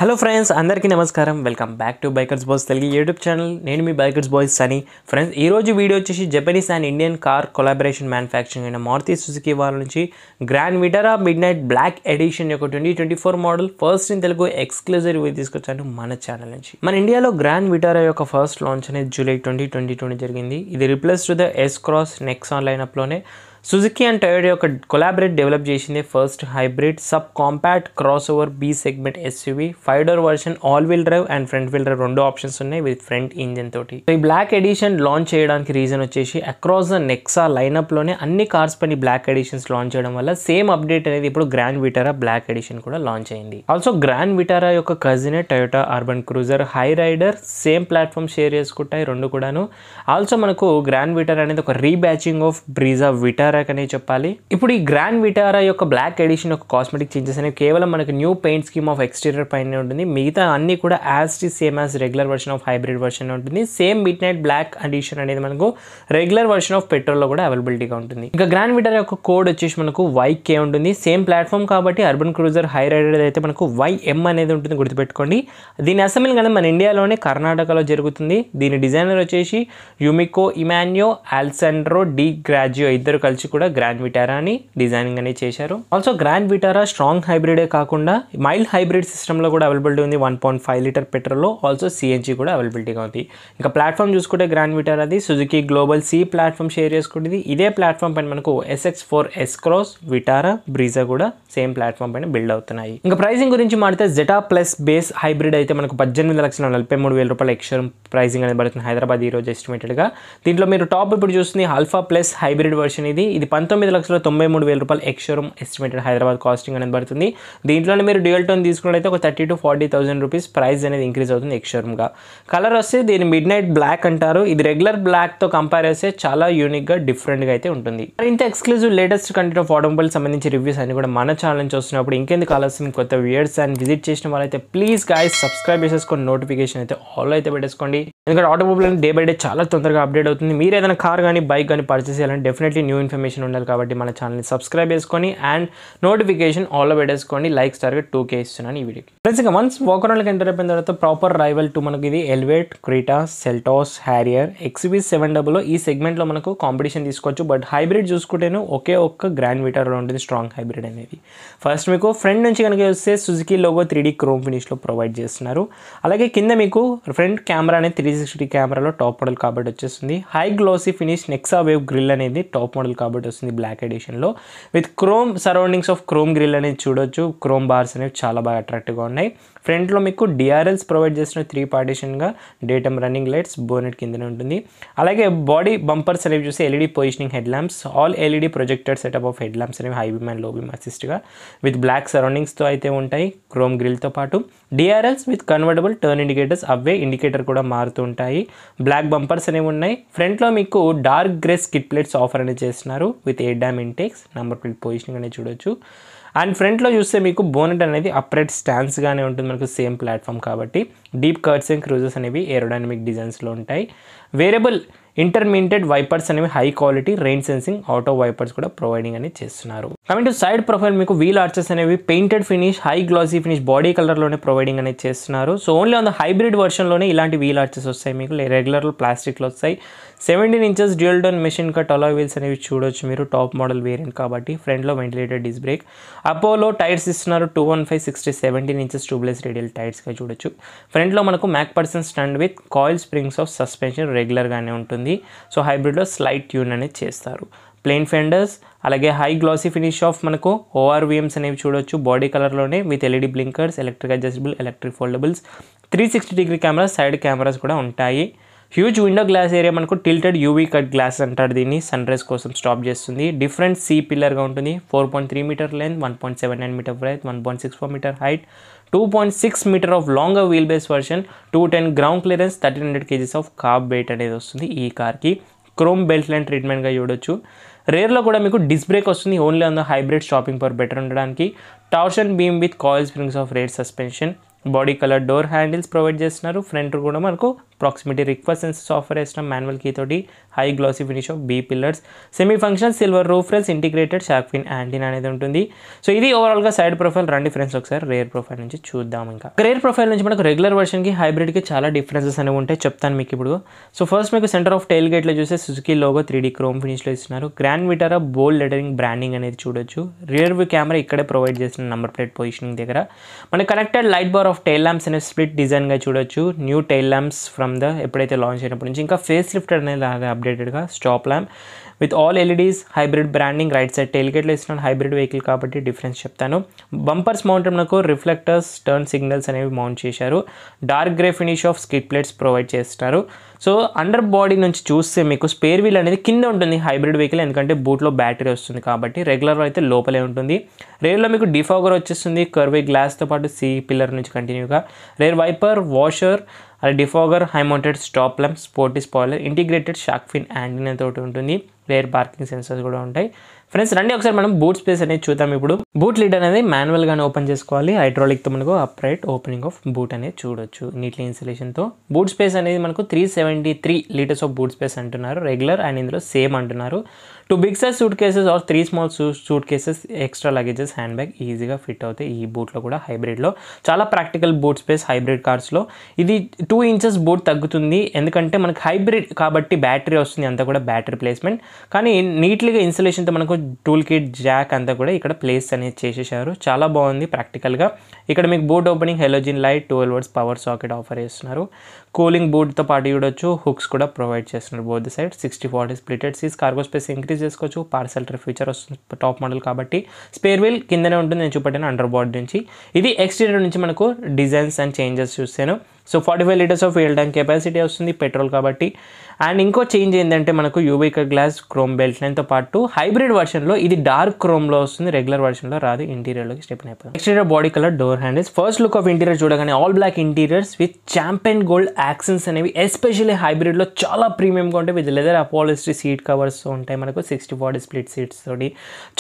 Hello friends, అందరికీ నమస్కారం. Welcome back to bikers boys Telugu YouTube channel. నేను మీ బైకర్స్ బాయ్స్ సనీ. ఫ్రెండ్స్, ఈరోజు వీడియో వచ్చేసి Japanese and Indian car collaboration manufacturing అయిన మారుతి సుజుకి వాళ్ళ నుంచి Grand Vitara midnight black edition యొక్క 2024 model first in Telugu exclusive review తీసుకొచ్చాను మన ఛానల్ నుంచి. మన ఇండియాలో గ్రాండ్ విటారా యొక్క ఫస్ట్ లాంచ్ అనేది జూలై 2022 జరిగింది. ఇది replace to the S Cross Nexon లైనప్లోనే సుజుకి అండ్ టయోటా యొక్క కొలాబరేట్ డెవలప్ చేసింది first hybrid sub compact cross over B segment SUV 5-door version all wheel drive and front wheel drive రెండు options ఉన్నాయి with front engine తోటి. ఈ black edition launch చేయడానికి reason వచ్చేసి across the Nexa లైనప్లోనే అన్ని కార్స్ పని బ్లాక్ ఎడిషన్స్ లాంచ్ చేయడం వల్ల సేమ్ అప్డేట్ అనేది ఇప్పుడు గ్రాండ్ విటారా బ్లాక్ ఎడిషన్ కూడా లాంచ్ అయింది. ఆల్సో గ్రాండ్ విటారా యొక్క కజినే Toyota Urban Cruiser Hyryder same platform share చేసుకుంటాయి రెండు కూడాను. ఆల్సో మనకు గ్రాండ్ విటారా అనేది ఒక రీబ్యాచింగ్ ఆఫ్ బ్రీజా విటారా అనే చెప్పాలి. ఇప్పుడు ఈ గ్రాండ్ విటారా యొక్క బ్లాక్ ఎడిషన్ యొక్క కాస్మెటిక్ చేంజెస్ అనేవి కేవలం మనకు new paint scheme of exterior పైన ఉంటుంది. మిగతా అన్ని కూడా as the same as regular version of hybrid version ఉంటుంది. Same midnight black edition అనేది మనకు రెగ్యులర్ వర్షన్ ఆఫ్ పెట్రోల్లో కూడా అవైలబిలిటీగా ఉంటుంది. ఇంకా గ్రాండ్ విటారా యొక్క కోడ్ వచ్చేసి మనకు YK ఉంటుంది. సేమ్ ప్లాట్ఫామ్ కాబట్టి అర్బన్ క్రూజర్ హై రైడర్ అయితే మనకు YM అనేది ఉంటుంది, గుర్తుపెట్టుకోండి. దీని అసెంబ్లింగ్ అనేది మన ఇండియాలోనే కర్ణాటకలో జరుగుతుంది. దీని డిజైనర్ వచ్చేసి యుమికో ఇమాన్యో అల్సాండ్రో డి గ్రాజియో ఇద్దరు కలిసి కూడా గ్రాండ్ విటారా అని డిజైనింగ్ అనేది చేశారు. ఆల్సో గ్రాండ్ విటారా స్ట్రాంగ్ హైబ్రిడే కాకుండా మైల్డ్ హైబ్రిడ్ సిస్టంలో కూడా అవైలబిలిటీ ఉంది. 1.5 లీటర్ పెట్రోల్లో ఆల్సో CNG కూడా అవైలబిలిటీగా ఉంది. ఇంకా ప్లాట్ఫామ్ చూసుకుంటే గ్రాండ్ విటారాది Suzuki global C platform share చేసుకుంటుంది. ఇదే ప్లాట్ఫామ్ పైన మనకు SX4 S Cross Vitara Brezza కూడా సేమ్ ప్లాట్ఫామ్ పైన బిల్డ్ అవుతున్నాయి. ఇంకా ప్రైసింగ్ గురించి మాడితే జెటా ప్లస్ బేస్ హైబ్రిడ్ అయితే మనకు 18,43,000 రూపాయల ఎక్స్షోరూమ్ ప్రైసింగ్ అనేది పడుతుంది హైదరాబాద్ ఈ రోజు ఎస్టిమేటెడ్గా. దీంట్లో మీరు టాప్ ఇప్పుడు చూస్తుంది ఆల్ఫా ప్లస్ హైబ్రిడ్ వర్షన్. ఇది 19,93,000 రూపాయలు ఎక్స్షోరూమ్ ఎస్టిమేటెడ్ హైదరాబాద్ కాస్టింగ్ అనేది పడుతుంది. దీంట్లోనే మీరు డ్యూయల్ టోన్ తీసుకున్నట్లయితే ఒక 30,000 to 40,000 రూపీస్ ప్రైస్ అనేది ఇంక్రీజ్ అవుతుంది ఎక్స్షోరూమ్గా. కలర్ వస్తే దీన్ని మిడ్ నైట్ బ్లాక్ అంటారు. ఇది రెగ్యులర్ బ్లాక్తో కంపేర్ చేస్తే చాలా యూనిక్గా డిఫరెంట్గా అయితే ఉంటుంది. ఇంత exclusive latest content of automobile సంబంధించి రివ్యూస్ అన్ని కూడా మన ఛానల్ నుంచి వస్తున్నప్పుడు ఇంకెందుకు ఆలస్యం, కొత్త వ్యూయర్స్ అండ్ విజిట్ చేసిన వాళ్ళైతే ప్లీజ్ గైస్ సబ్స్క్రైబ్ చేసేసుకొని నోటిఫికేషన్ అయితే ఆల్ అయితే పెట్టేసుకోండి. ఎందుకంటే ఆటోమొబైల్ డే బై డే చాలా తొందరగా అప్డేట్ అవుతుంది. మీరు ఏదైనా కార్ కానీ బైక్ కానీ పర్చేస్ చేయాలంటే డెఫినెట్లీ న్యూ ఇన్ఫర్మేషన్ ఉండాలి కాబట్టి మన ఛానల్ని సబ్స్క్రైబ్ చేసుకొని అండ్ నోటిఫికేషన్ ఆల్లో పెట్టేసుకోండి. లైక్స్ టార్గెట్ 2K ఇస్తున్నాను ఈ వీడియోకి. ఫ్రెండ్స్, ఇంకా వన్స్ వాకర్లోకి ఎంటర్ అయిపోయిన తర్వాత ప్రాపర్ రైవల్ టు మనకి ఇది ఎల్వేట్, క్రీటా, సెల్టాస్, హ్యారియర్, XUV700 ఈ సెగ్మెంట్లో మనకు కాంపిటీషన్ తీసుకోవచ్చు. బట్ హైబ్రిడ్ చూసుకుంటేనే ఒకే ఒక్క గ్రాండ్ విటారాలో ఉంటుంది స్ట్రాంగ్ హైబ్రిడ్ అనేది. ఫస్ట్ మీకు ఫ్రంట్ నుంచి కనుక వస్తే సుజుకి లోగో 3D క్రోమ్ ఫినిష్లో ప్రొవైడ్ చేస్తున్నారు. అలాగే కింద మీకు ఫ్రంట్ కెమెరా అనేది 360 కెమెరాలో టాప్ మోడల్ కాబట్టి వచ్చేస్తుంది. High glossy finish Nexa wave grille అనేది టాప్ మోడల్ కాబట్టి వస్తుంది బ్లాక్ ఎడిషన్లో with chrome surroundings of chrome grille అనేది చూడొచ్చు. క్రోమ్ బార్స్ అనేవి చాలా బాగా అట్రాక్టివ్గా ఉన్నాయి. ఫ్రంట్లో మీకు DRLs ప్రొవైడ్ చేసిన 3 పార్టీషన్గా day time running lights bonnet కిందనే ఉంటుంది. అలాగే బాడీ బంపర్స్ అనేవి చూస్తే LED positioning head lamps, all LED projected setup of head lamps అనేవి high beam and low beam అసిస్ట్గా విత్ బ్లాక్ సరౌండింగ్స్తో అయితే ఉంటాయి. క్రోమ్ గ్రిల్తో పాటు DRLs with convertible turn indicators, అవే ఇండికేటర్ కూడా మారుతూ ఉంటాయి. బ్లాక్ బంపర్స్ అనేవి ఉన్నాయి. ఫ్రంట్లో మీకు dark grey skid plates offer అనేది చేస్తున్నారు with air dam intakes, number plate positioning అనేది చూడొచ్చు. అండ్ ఫ్రంట్లో చూస్తే మీకు బోనెట్ అనేది అప్రైట్ స్టాండ్స్గానే ఉంటుంది మనకు సేమ్ ప్లాట్ఫామ్ కాబట్టి. డీప్ కర్ట్స్ అండ్ క్రూజెస్ అనేవి ఏరోడైనమిక్ డిజైన్స్లో ఉంటాయి. వేరియబుల్ ఇంటర్మీడియట్ వైపర్స్ అనేవి high quality rain sensing auto wipers కూడా ప్రొవైడింగ్ అనేది చేస్తున్నారు. కమింగ్ టు సైడ్ ప్రొఫైల్ మీకు వీల్ ఆర్చెస్ అనేవి painted finish high glossy finish body కలర్లోనే ప్రొవైడింగ్ అనేది చేస్తున్నారు. So only on the hybrid వర్షన్లోనే ఇలాంటి వీల్ ఆర్చెస్ వస్తాయి మీకు. రెగ్యులర్లో ప్లాస్టిక్లో వస్తాయి. 17 inches dual tone machine cut alloy wheels అనేవి చూడొచ్చు మీరు టాప్ మోడల్ వేరియంట్ కాబట్టి. ఫ్రంట్లో ventilated disc brake, Apollo tyres ఇస్తున్నారు 215/60 17 inches ట్యూబ్లెస్ రేడియల్ టైర్స్గా చూడొచ్చు. ఫ్రంట్లో మనకు MacPherson stand with coil springs of suspension రెగ్యులర్గానే ఉంటుంది. సో హైబ్రిడ్లో స్లైట్ ట్యూన్ అనేది చేస్తారు. ప్లెయిన్ ఫెండర్స్, అలాగే హై గ్లాసీ ఫినిష్ ఆఫ్ మనకు ORVMs అనేవి చూడొచ్చు బాడీ కలర్లోనే with LED blinkers, electric adjustable, electric foldables, 360-degree cameras, side cameras కూడా ఉంటాయి. హ్యూజ్ విండో గ్లాస్ ఏరియా మనకు టిల్టెడ్ UV కట్ గ్లాస్ అంటారు దీన్ని, సన్ రైజ్ కోసం స్టాప్ చేస్తుంది. డిఫరెంట్ C పిల్లర్గా ఉంటుంది. 4.3 meter length, 1.79 meter breath, 1.64 metre height, 2.6 metre of longer wheel base version, 210 ground clearance, 1300 kgs of kerb weight అనేది వస్తుంది ఈ కార్కి. క్రోమ్ బెల్ట్ లైన్ ట్రీట్మెంట్గా చూడొచ్చు. రేర్లో కూడా మీకు డిస్క్ బ్రేక్ వస్తుంది only on the hybrid stopping power better ఉండడానికి. Torsion beam with coil springs of rear suspension, body colour door handles provide చేస్తున్నారు. ఫ్రంట్ కూడా మనకు ప్రాక్సిమిటీ రిక్వెస్ట్ సెన్సర్స్ ఆఫర్ చేస్తున్నాం మాన్యువల్ కీ తోటి. High glossy finish of B pillars, semi function silver roof rails, integrated shark fin antenna అనేది ఉంటుంది. So ఇది ఓవరాల్గా side profile. రండి ఫ్రెండ్స్ ఒకసారి రేర్ ప్రొఫైల్ నుంచి చూద్దాం. ఇంకా రేర్ ప్రొఫైల్ నుంచి మనకు రెగ్యులర్ వర్షన్కి హైబ్రిడ్కి చాలా డిఫరెన్సెస్ అనేవి ఉంటాయి, చెప్తాను మీకు ఇప్పుడు. సో ఫస్ట్ మీకు సెంటర్ ఆఫ్ టైల్ గేట్లో చూస్తే సుజుకి లోగో 3D క్రోమ్ ఫినిష్లో ఇస్తున్నారు. Grand Vitara bold lettering branding అనేది చూడొచ్చు. రియర్ వ్యూ కెమెరా ఇక్కడే ప్రొవైడ్ చేసిన నెంబర్ ప్లేట్ పొజిషనింగ్ దగ్గర. మన connected light bar of tail lamps అనేది స్ప్లిట్ డిజైన్గా చూడొచ్చు. New tail lamps from the ఎప్పుడైతే లాంచ్ అయినప్పటి నుంచి. ఇంకా ఫేస్ లిఫ్ట్ అనేది అప్డేటెడ్గా stop lamp with all LEDs, hybrid branding. Right side tile గేట్లో ఇస్తున్నాను, హైబ్రిడ్ వెహికల్ కాబట్టి డిఫరెన్స్ చెప్తాను. బంపర్స్ మౌంట్ మనకు రిఫ్లెక్టర్స్, టర్న్ సిగ్నల్స్ అనేవి మౌంట్ చేశారు. Dark grey finish off skid plates provide చేస్తారు. సో అండర్ బాడీ నుంచి చూస్తే మీకు స్పేర్ వీల్ అనేది కింద ఉంటుంది హైబ్రిడ్ వెహికల్, ఎందుకంటే బూట్లో బ్యాటరీ వస్తుంది కాబట్టి. రెగ్యులర్ అయితే లోపలే ఉంటుంది. రేర్లో మీకు డిఫాగర్ వచ్చేస్తుంది కర్వే గ్లాస్తో పాటు సి పిల్లర్ నుంచి కంటిన్యూగా. రేర్ వైపర్, వాషర్, అలా defogger, high mounted stop lamp, sporty spoiler, integrated shark fin antenna తోటి ఉంటుంది. రేర్ పార్కింగ్ సెన్సర్స్ కూడా ఉంటాయి. ఫ్రెండ్స్ రండి ఒకసారి మనం బూట్ స్పేస్ అనేది చూద్దాం. ఇప్పుడు బూట్ లిడ్ అనేది మాన్యువల్గానే ఓపెన్ చేసుకోవాలి. హైడ్రాలిక్తో మనకు అప్రైట్ ఓపెనింగ్ ఆఫ్ బూట్ అనేది చూడొచ్చు నీట్లీ ఇన్సులేషన్తో. బూట్ స్పేస్ అనేది మనకు 373 లీటర్స్ ఆఫ్ బూట్ స్పేస్ అంటున్నారు రెగ్యులర్, అండ్ ఇందులో సేమ్ అంటున్నారు. 2 big size suitcases or 3 small suitcases, extra luggages, handbag ఈజీగా ఫిట్ అవుతాయి ఈ బూట్లో కూడా. హైబ్రిడ్లో చాలా ప్రాక్టికల్ బూట్ స్పేస్ హైబ్రిడ్ కార్స్లో. ఇది 2 ఇంచెస్ బూట్ తగ్గుతుంది, ఎందుకంటే మనకు హైబ్రిడ్ కాబట్టి బ్యాటరీ వస్తుంది, అంతా కూడా బ్యాటరీ ప్లేస్మెంట్. కానీ నీట్లీగా ఇన్సులేషన్తో మనకు టూల్ కిట్, జాక్ అంతా కూడా ఇక్కడ ప్లేస్ అనేది చేసేసారు. చాలా బాగుంది ప్రాక్టికల్గా. ఇక్కడ మీకు boot opening, halogen light, 12 volts power socket offer చేస్తున్నారు. కూలింగ్ బూట్తో పాటు చూడొచ్చు. హుక్స్ కూడా ప్రొవైడ్ చేస్తున్నారు both side. 60/40 splitted seats, cargo space increase చేసుకోవచ్చు. పార్సల్ ట్రే ఫీచర్ వస్తుంది టాప్ మోడల్ కాబట్టి. స్పేర్ వీల్ కిందనే ఉంటుంది, నేను చూపెట్టాను అండర్ బాడీ నుంచి. ఇది ఎక్స్టీరియర్ నుంచి మనకు డిజైన్స్ అండ్ చేంజెస్ చూస్తాను. So 45 litres of fuel tank capacity వస్తుంది పెట్రోల్ కాబట్టి. అండ్ ఇంకో చేంజ్ ఏంటంటే మనకు యూవీ గ్లాస్ క్రోమ్ బెల్ట్ లైన్తో పాటు హైబ్రిడ్ వర్షన్లో ఇది డార్క్ క్రోమ్లో వస్తుంది, రెగ్యులర్ వర్షన్లో రాదు. ఇంటీరియర్లోకి స్టెప్ అయిపోయింది. Exterior body colour door handles. First look of interior చూడగానే all black interiors with champion gold accents అనేవి ఎస్పెషల్లీ హైబ్రిడ్లో చాలా ప్రీమియంగా ఉంటాయి. With leather upholstery seat covers ఉంటాయి మనకు 60/40 స్ప్లిట్ సీట్స్ తోటి.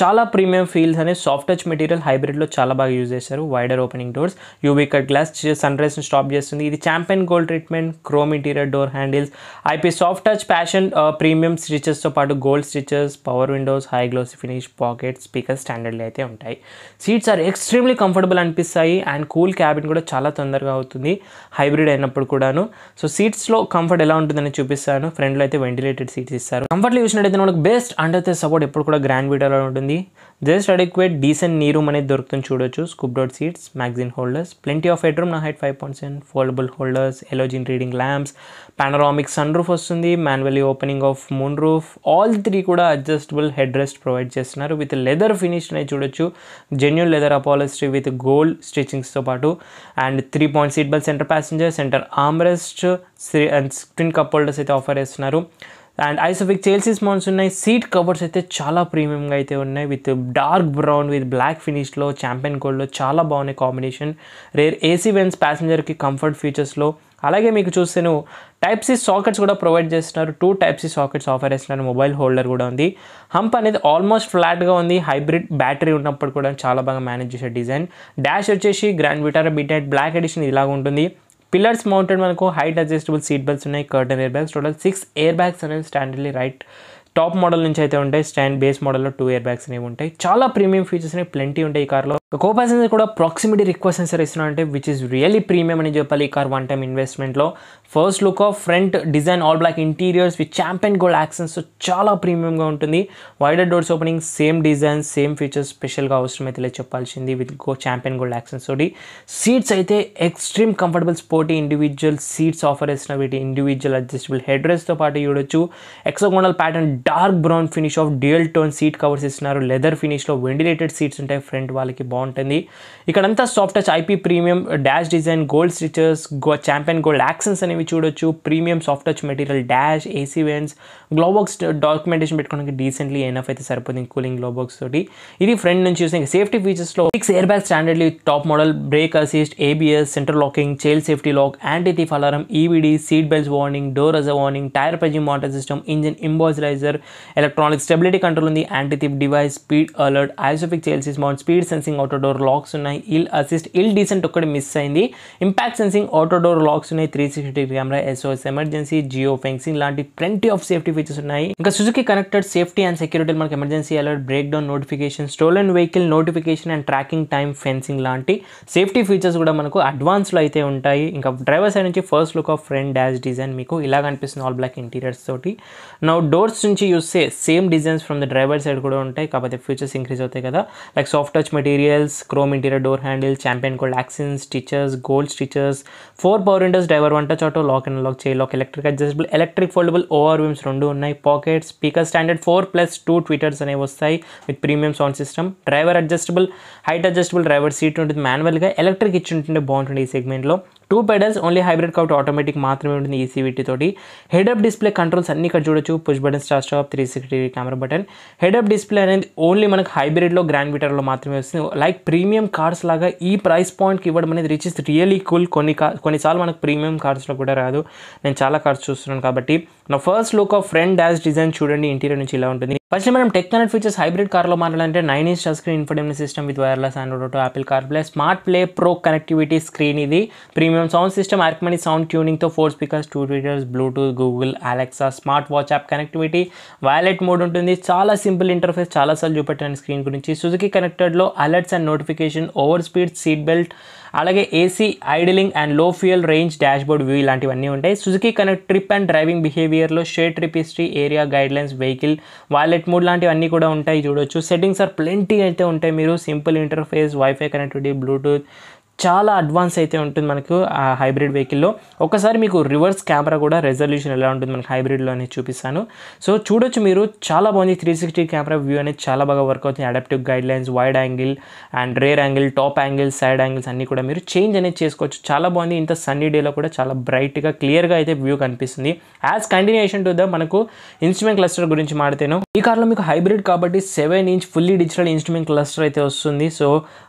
చాలా ప్రీమియం ఫీల్స్ అనేవి సాఫ్ట్ టచ్ మెటీరియల్ హైబ్రిడ్లో చాలా బాగా యూజ్ చేశారు. Wider opening doors, UV cut glass sun రైజ్ని స్టాప్ చేస్తుంది. ఇది champion gold treatment, chrome interior door handles, IP soft touch passion premium స్టిచెస్తో పాటు gold stitches, power windows, high glossy finish, pocket speaker స్టాండర్డ్లో అయితే ఉంటాయి. సీట్స్ ఆర్ ఎక్స్ట్రీమ్లీ కంఫర్టబుల్ అనిపిస్తాయి, and cool cabin కూడా చాలా తొందరగా అవుతుంది హైబ్రిడ్ అయినప్పుడు కూడాను. సో సీట్స్లో కంఫర్ట్ ఎలా ఉంటుందని చూపిస్తాను. ఫ్రంట్లో అయితే వెంటిలేటెడ్ సీట్స్ ఇస్తారు. కంఫర్ట్లో చూసినట్టయితే మనకు బెస్ట్ అండర్ ద సపోర్ట్ ఎప్పుడు కూడా గ్రాండ్ విటారాలో ఉంటుంది. Just adequate decent knee room అనేది దొరుకుతుంది చూడొచ్చు. Scooped out seats, magazine holders, plenty of head room, నా height 5.7, foldable holders, halogen reading lamps, panoramic sun roof వస్తుంది, manually opening of moon roof. All 3 కూడా అడ్జస్టబుల్ హెడ్ రెస్ట్ ప్రొవైడ్ చేస్తున్నారు with leather finish అనేది చూడొచ్చు. Genuine leather upholstery with gold స్టిచింగ్స్తో పాటు. And 3-point seat belt, centre passenger, centre armrest and screen cup holders అయితే offer చేస్తున్నారు. And isofix చేల్సీస్ mounts ఉన్నాయి. సీట్ కవర్స్ అయితే చాలా ప్రీమియంగా అయితే ఉన్నాయి with dark brown with black ఫినిష్లో, చాంపియన్ గోల్డ్లో చాలా బాగున్నాయి కాంబినేషన్. రేర్ ఏసీ వెన్స్ ప్యాసింజర్కి కంఫర్ట్ ఫీచర్స్లో. అలాగే మీకు చూస్తేను టైప్ సి సాకెట్స్ కూడా ప్రొవైడ్ చేస్తున్నారు. 2 టైప్ సి సాకెట్స్ ఆఫర్ చేస్తున్నారు. మొబైల్ హోల్డర్ కూడా ఉంది. హంప్ అనేది ఆల్మోస్ట్ ఫ్లాట్గా ఉంది. హైబ్రిడ్ బ్యాటరీ ఉన్నప్పుడు కూడా చాలా బాగా మేనేజ్ చేసే డిజైన్. డాష్ వచ్చేసి గ్రాండ్ విటారా బిటెడ్ బ్లాక్ ఎడిషన్ ఇలాగ ఉంటుంది. పిల్లర్స్ మౌంటెడ్ మనకు హైట్ అడ్జస్టబుల్ సీట్ బెల్ట్స్ ఉన్నాయి. Curtain air bags, total 6 air bags అనేవి స్టాండర్డ్లీ రైట్ టాప్ మోడల్ నుంచి అయితే ఉంటాయి. స్టాండ్ బేస్ మోడల్లో 2 ఎయిర్ బ్యాగ్స్ అనేవి ఉంటాయి. చాలా ప్రీమియం ఫీచర్స్ అనేవి ప్lenty ఉంటాయి ఈ కార్లో. కో ప్యాసింజర్ కూడా ప్రాక్సిమిటీ రిక్వెస్ట్ సెన్సర్ ఇస్తున్నారంటే విచ్ ఇస్ రియల్లీ ప్రీమియం అని చెప్పాలి ఈ కార్ వన్ టైమ్ ఇన్వెస్ట్మెంట్లో. First look of front design all black interiors with champion gold accents చాలా ప్రీమియంగా ఉంటుంది. Wider doors opening, same design, same features. స్పెషల్గా అవసరం అయితే లేదు చెప్పాల్సింది విత్ చాంపియన్ గోల్డ్ యాక్సెంట్స్ తోటి. సీట్స్ అయితే extreme comfortable sporty individual seats offer చేస్తున్న వీటి ఇండివిజువల్ అడ్జస్టబుల్ హెడ్ రెస్ట్తో పాటు చూడొచ్చు. ఎక్సోగోనల్ pattern dark brown finish of dual tone seat covers ఇస్తున్నారు. లెదర్ ఫినిష్లో వెంటిలేటెడ్ సీట్స్ ఉంటాయి ఫ్రంట్ వాళ్ళకి బాగుంటుంది. ఇక్కడంతా soft touch IP premium dash design, gold stitches, champion gold accents అనేవి చూడొచ్చు. Premium soft touch material, dash, AC vents, glovebox documentation పెట్టుకోవడానికి decently enough అయితే సరిపోతుంది కూలింగ్ గ్లోబాక్స్ తోటి. ఇది ఫ్రంట్ నుంచి చూస్తే సేఫ్టీ ఫీచర్స్లో 6 air bag standardly top model, brake assist, ABS, centre locking, child safety lock, anti theft alarm, EVD, seat belts warning, door ajar warning, tyre pressure monitor system, engine immobiliser, electronic stability control ఉంది, anti theft device, speed alert, isofix చేల్సీస్ mount, speed sensing, auto door locks ఉన్నాయి, hill assist descent ఒక్కటి miss అయింది, impact sensing auto door locks ఉన్నాయి, 360 camera, SOS emergency, geo fencing లాంటి plenty of safety features ఉన్నాయి. ఇంకా Suzuki connected safety and security మనకి emergency alert, breakdown notification, stolen vehicle notification and tracking time fencing లాంటి safety features కూడా మనకు అడ్వాన్స్లో అయితే ఉంటాయి. ఇంకా డ్రైవర్ సైడ్ నుంచి first look of front dash design మీకు ఇలా కనిపిస్తుంది, ఆల్ బ్లాక్ ఇంటీరియర్స్ తోటి. నౌ డోర్స్ నుంచి చూస్తే same designs from the driver side కూడా ఉంటాయి, కాకపోతే ఫీచర్స్ ఇంక్రీజ్ అవుతాయి కదా. Like soft touch materials, chrome interior door handle, champion gold accents, stitches, gold stitches, 4 power windows, driver one touch auto, lock and lock, chair lock, electric adjustable, electric foldable ORVMs 2 ఉన్నాయి, pockets, speaker standard 4+2 tweeters అనేవి వస్తాయి with premium sound system, driver adjustable, height adjustable driver seat ఉంటుంది, మాన్యువల్గా electric ఇచ్చి ఉంటుండే బాగుంటుంది ఈ సెగ్మెంట్లో. 2 పెడల్స్, ఓన్లీ హైబ్రిడ్ కాబట్టి ఆటోమేటిక్ మాత్రమే ఉంటుంది ఈసీవీటీ తోటి. హెడ్ అప్ డిస్ప్లే కంట్రోల్స్ అన్ని ఇక్కడ చూడొచ్చు, push button, start stop, 360 camera button. Head up display అనేది ఓన్లీ మనకు హైబ్రిడ్లో, గ్రాండ్ విటారాలో మాత్రమే వస్తుంది. లైక్ ప్రీమియం కార్స్ లాగా ఈ ప్రైస్ పాయింట్కి ఇవ్వడం అనేది రిచ్ ఇస్ రియలీ కూల్. కొన్నిసార్లు మనకు ప్రీమియం కార్స్లో కూడా రాదు, నేను చాలా కార్స్ చూస్తున్నాను కాబట్టి. నా first look of front dash design చూడండి, ఇంటీరియర్ నుంచి ఇలా ఉంటుంది. ఫస్ట్ మనం టెక్ కనెక్ట్ ఫీచర్స్ హైబ్రిడ్ కార్లో మాట్లాడాలంటే 9-inch touch screen infotainment system with wireless Android auto, Apple CarPlay, smart play pro connectivity screen, ఇది premium sound system, Arkamys sound ట్యూనింగ్తో 4 speakers, 2 tweeters, Bluetooth, Google, Alexa, smart watch app connectivity, valet mode ఉంటుంది. చాలా simple interface, చాలాసార్లు చూపెట్టాను screen గురించి. Suzuki కనెక్టెడ్లో alerts and notification, over speed, seat belt, అలాగే AC, idling and low fuel range, dashboard view ఇలాంటివన్నీ ఉంటాయి. Suzuki connect trip and driving బిహేవియర్లో share trip history, area guidelines, vehicle, valet mode లాంటివన్నీ కూడా ఉంటాయి చూడొచ్చు. సెట్టింగ్స్ ఆర్ ప్లెంటీ అయితే ఉంటాయి, మీరు simple interface, WiFi connectivity, Bluetooth, చాలా అడ్వాన్స్ అయితే ఉంటుంది మనకు ఆ హైబ్రిడ్ వెహికల్లో. ఒకసారి మీకు రివర్స్ కెమెరా కూడా రెజల్యూషన్ ఎలా ఉంటుంది మనకు హైబ్రిడ్లో అనేది చూపిస్తాను. సో చూడొచ్చు మీరు, చాలా బాగుంది. 360 కెమెరా వ్యూ అనేది చాలా బాగా వర్క్ అవుతుంది. Adaptive guidelines, wide angle and rare angle, top angle, side angles అన్నీ కూడా మీరు చేంజ్ అనేది చేసుకోవచ్చు. చాలా బాగుంది. ఇంత సన్నీ డేలో కూడా చాలా బ్రైట్గా, క్లియర్గా అయితే వ్యూ కనిపిస్తుంది. యాజ్ కంటిన్యూషన్ టు ద మనకు ఇన్స్ట్రుమెంట్ క్లస్టర్ గురించి మాట్లాడతాను. ఈ కార్లో మీకు హైబ్రిడ్ కాబట్టి 7-inch fully digital instrument cluster అయితే వస్తుంది. So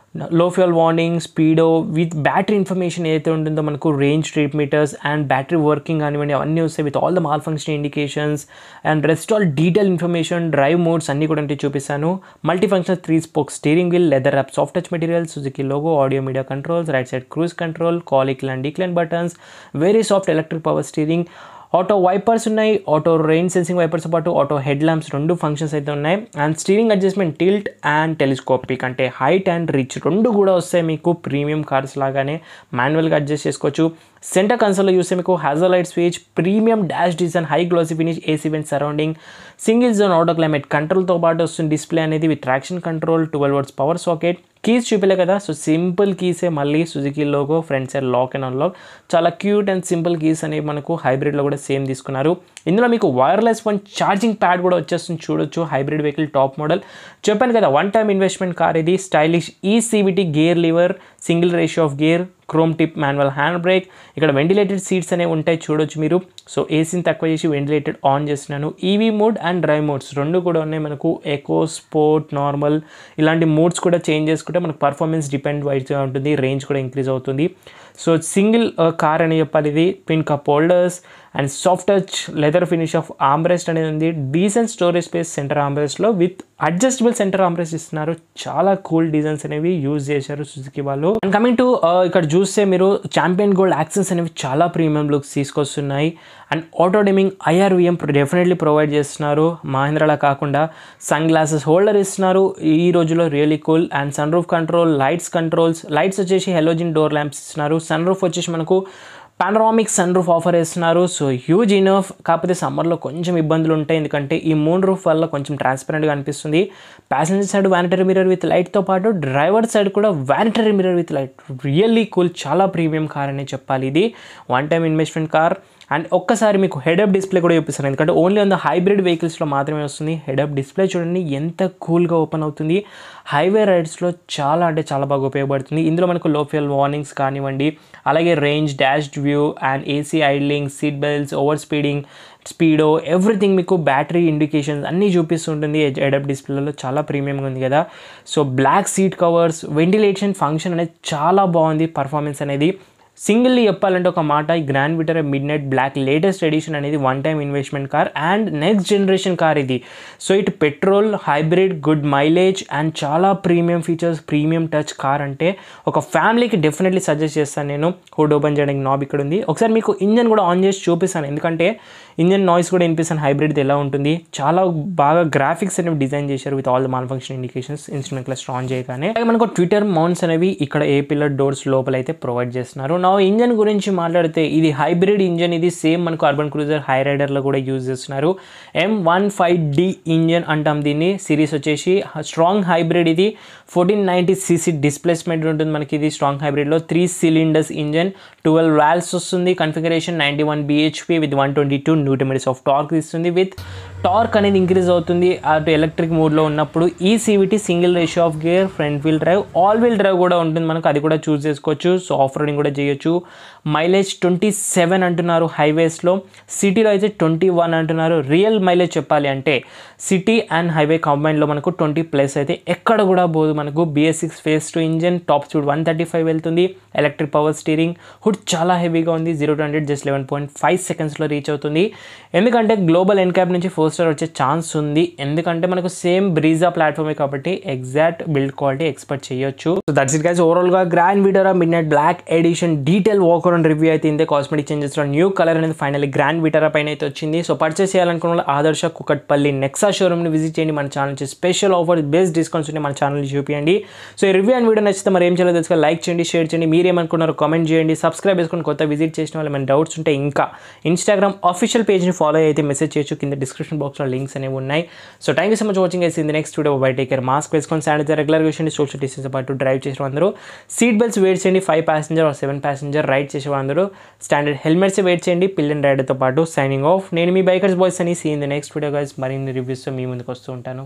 low fuel warning, speedo with battery information ఏదైతే ఉంటుందో మనకు, range, trip meters and battery working కానివ్వండి అవన్నీ వస్తాయి with all the malfunction indications and rest all detail information, drive modes అన్నీ కూడా అంటే చూపిస్తాను. Multi function 3-spoke steering wheel, leather wrap, soft touch material, Suzuki logo, audio media controls, right side cruise control, కాలిక్ and decline buttons, very soft electric power steering, auto wipers ఉన్నాయి, auto rain sensing wipers పాటు auto head lamps 2 functions అయితే ఉన్నాయి. And steering adjustment, tilt and telescopic అంటే height and rich 2 కూడా వస్తాయి మీకు. Premium cars లాగానే మాన్యువల్గా అడ్జస్ట్ చేసుకోవచ్చు. సెంటర్ కన్సోల్లో చూస్తే మీకు hazard light switch, premium dash design, high glossy finish, AC vent surrounding, single zone auto climate కంట్రోల్తో పాటు వస్తుంది డిస్ప్లే అనేది with traction control, 12 volts power socket. Keys చూపిలే కదా, సో సింపుల్ కీసే, మళ్ళీ Suzuki logo, front side lock and unlock, చాలా cute and simple keys అనేవి మనకు హైబ్రిడ్లో కూడా సేమ్ తీసుకున్నారు. ఇందులో మీకు వైర్లెస్ ఫోన్ ఛార్జింగ్ ప్యాడ్ కూడా వచ్చేస్తుంది చూడొచ్చు. హైబ్రిడ్ వెహికల్ టాప్ మోడల్, చెప్పాను కదా 1-time ఇన్వెస్ట్మెంట్ కార్ ఇది. Stylish ఈసీవీటీ gear lever, single ratio of gear, chrome tip manual hand brake, ఇక్కడ వెంటిలేటెడ్ సీట్స్ అనేవి ఉంటాయి చూడొచ్చు మీరు. సో ఏసీని తక్కువ చేసి వెంటిలేటెడ్ ఆన్ చేస్తున్నాను. EV mode and drive modes 2 కూడా ఉన్నాయి మనకు. ఎకో, స్పోర్ట్, నార్మల్ ఇలాంటి మోడ్స్ కూడా చేంజ్ చేసుకుంటే మనకు పర్ఫార్మెన్స్ డిపెండ్ వైజ్గా ఉంటుంది, రేంజ్ కూడా ఇంక్రీజ్ అవుతుంది. సో సింగిల్ కార్ అని చెప్పాలి ఇది. Pin cup holders and soft touch leather finish of armrest అనేది ఉంది. డీసెంట్ స్టోరేజ్ స్పేస్ సెంటర్ ఆర్మ్రెస్ట్లో విత్ అడ్జస్టబుల్ సెంటర్ ఆర్మ్రెస్ట్ ఇస్తున్నారు. చాలా కూల్ డిజైన్స్ అనేవి యూజ్ చేశారు సుజుకి వాళ్ళు. అండ్ కమింగ్ టు ఇక్కడ చూస్తే మీరు ఛాంపియన్ గోల్డ్ యాక్సెస్ అనేవి చాలా ప్రీమియం లుక్స్ తీసుకొస్తున్నాయి. And auto dimming IRVM definitely provide చేస్తున్నారు. మహేంద్రలా కాకుండా సన్ గ్లాసెస్ హోల్డర్ ఇస్తున్నారు ఈ రోజులో, really cool. And sun roof control, lights వచ్చేసి హెలోజిన్ డోర్ ల్యాంప్స్ ఇస్తున్నారు. సన్ రూఫ్ వచ్చేసి మనకు పానరామిక్ సన్ రూఫ్ ఆఫర్ చేస్తున్నారు. So huge enough. కాకపోతే సమ్మర్లో కొంచెం ఇబ్బందులు ఉంటాయి, ఎందుకంటే ఈ 3 రూఫ్ వల్ల కొంచెం ట్రాన్స్పరెంట్గా అనిపిస్తుంది. Passenger side vanity mirror with లైట్తో పాటు డ్రైవర్ సైడ్ కూడా vanity mirror with light. Really cool, చాలా ప్రీమియం కార్ అనే చెప్పాలి ఇది. 1-time investment car. అండ్ ఒక్కసారి మీకు హెడప్ డిస్ప్లే కూడా చూపిస్తాను, ఎందుకంటే ఓన్లీ ఆన్ ద హైబ్రిడ్ వెహికల్స్లో మాత్రమే వస్తుంది. హెడప్ డిస్ప్లే చూడండి ఎంత కూల్గా ఓపెన్ అవుతుంది. హైవే రైడ్స్లో చాలా అంటే చాలా బాగా ఉపయోగపడుతుంది. ఇందులో మనకు లో ఫ్యూయల్ వార్నింగ్స్ కానివ్వండి, అలాగే range, dash view and AC idling, seat belts, over speedo, everything మీకు బ్యాటరీ ఇండికేషన్స్ అన్నీ చూపిస్తుంటుంది. హెడప్ డిస్ప్లేలో చాలా ప్రీమియంగా ఉంది కదా. So black seat covers, ventilation function అనేది చాలా బాగుంది. పర్ఫార్మెన్స్ అనేది సింగిల్లీ చెప్పాలంటే ఒక మాట, ఈ Grand Vitara midnight black latest edition అనేది one time investment car and next generation car ఇది. సో ఇటు petrol, hybrid, good mileage and చాలా premium features, premium touch car అంటే ఒక ఫ్యామిలీకి డెఫినెట్లీ సజెస్ట్ చేస్తాను నేను. హుడ్ ఓపెన్ చేయడానికి నాబ్ ఇక్కడ ఉంది. ఒకసారి మీకు ఇంజన్ కూడా ఆన్ చేసి చూపిస్తాను, ఎందుకంటే ఇంజన్ నాయిస్ కూడా వినిపిస్తాను హైబ్రిడ్ది ఎలా ఉంటుంది. చాలా బాగా గ్రాఫిక్స్ అనేవి డిజైన్ చేశారు with all the malfunction indications instrument cluster on చేయగానే. అలాగే మనకు ట్విట్టర్ మౌంట్స్ అనేవి ఇక్కడ ఏ పిల్లర్ డోర్స్ లోపల అయితే ప్రొవైడ్ చేస్తున్నారు. నా ఇంజన్ గురించి మాట్లాడితే ఇది హైబ్రిడ్ ఇంజన్. ఇది సేమ్ మనకు అర్బన్ క్రూజర్, హై రైడర్లో కూడా యూజ్ చేస్తున్నారు. M15D ఇంజన్ అంటాం దీన్ని. సిరీస్ వచ్చేసి స్ట్రాంగ్ హైబ్రిడ్. ఇది 1490cc డిస్ప్లేస్మెంట్ ఉంటుంది మనకి. ఇది స్ట్రాంగ్ హైబ్రిడ్లో 3 cylinders ఇంజన్, 12 valves వస్తుంది. Configuration 91 bhp with 122 Nm of torque ఇస్తుంది. విత్ టార్క్ అనేది ఇంక్రీజ్ అవుతుంది అటు ఎలక్ట్రిక్ మోడ్లో ఉన్నప్పుడు. ఈ CVT single ratio of gear, front wheel drive, all wheel drive కూడా ఉంటుంది మనకు, అది కూడా చూస్ చేసుకోవచ్చు. సో ఆఫ్ రోడింగ్ కూడా చేయొచ్చు. మైలేజ్ 27 అంటున్నారు హైవేస్లో, సిటీలో అయితే 21 అంటున్నారు. రియల్ మైలేజ్ చెప్పాలి అంటే సిటీ అండ్ హైవే కంబైన్లో మనకు 20+ అయితే ఎక్కడ కూడా పోదు మనకు. BS6 phase 2 engine, top speed 135 వెళ్తుంది. ఎలక్ట్రిక్ పవర్ స్టీరింగ్, హుడ్ చాలా హెవీగా ఉంది. 0-100 జస్ట్ 11.5 సెకండ్స్లో రీచ్ అవుతుంది. ఎందుకంటే గ్లోబల్ ఎన్క్యాప్ నుంచి 4 స్టార్ వచ్చే ఛాన్స్ ఉంది. ఎందుకంటే మనకు సేమ్ బ్రీజా ప్లాట్ఫామే కాబట్టి ఎగ్జాక్ట్ బిల్డ్ క్వాలిటీ ఎక్స్పెక్ట్ చేయొచ్చు. So that's it guys. ఓవరాల్గా Grand Vitara midnight black edition detail walk around review అయితే ఇంతే. కాస్మెటిక్ చేంజెస్లో న్యూ కలర్ అనేది ఫైనల్లీ గ్రాండ్ విటారా పైన అయితే వచ్చింది. సో పర్చేస్ చేయాలనుకున్న ఆదర్శ కుకట్పల్లి నెక్సా షోరూమ్ని విజిట్ చేయండి. మన ఛానల్ నుంచి స్పెషల్ ఆఫర్, బెస్ట్ డిస్కౌంట్స్ ఉంటే మన ఛానల్ని చూపించండి. సో ఈ రివ్యూ అండ్ వీడియో నచ్చితే మరి ఏం చేయాలో తెలుసుగా లైక్ చేయండి, షేర్ చేయండి. మీరు ఏమనుకున్నారో కామెంట్ చేయండి. సబ్స్క్రైబ్ చేసుకుని కొత్త విజిట్ చేసిన వాళ్ళు ఏమైనా డౌట్స్ ఉంటే ఇంకా ఇన్స్టాగ్రామ్ ఆఫీషియల్ పేజ్ని ఫాలో అయితే మెసేజ్ చేయొచ్చు. కింద డిస్క్రిప్షన్ బాక్స్లో లింక్స్ అనేవి ఉన్నాయి. So thank you so much watching. In the next video. Bye take care. Mask వేసుకొని, శానిటైజర్ రెగ్యులర్గా యూస్ చేయండి. సోషల్ డిస్టెన్స్ పాటు డ్రైవ్ చేసే అందరూ సీట్ బెల్ట్స్ వెయిట్ చేయండి. 5 passenger or 7 passenger రైడ్ చేసే అందరూ స్టాండర్డ్ హెల్మెట్స్ వెయిట్ చేయండి. పిల్లన్ రైడర్తో పాటు. Signing off. నేను మీ బైకర్స్ బాయ్స్ అని. See in the next video guys. మరిన్ని రివ్యూస్తో మీ ముందుకు వస్తూ ఉంటాను.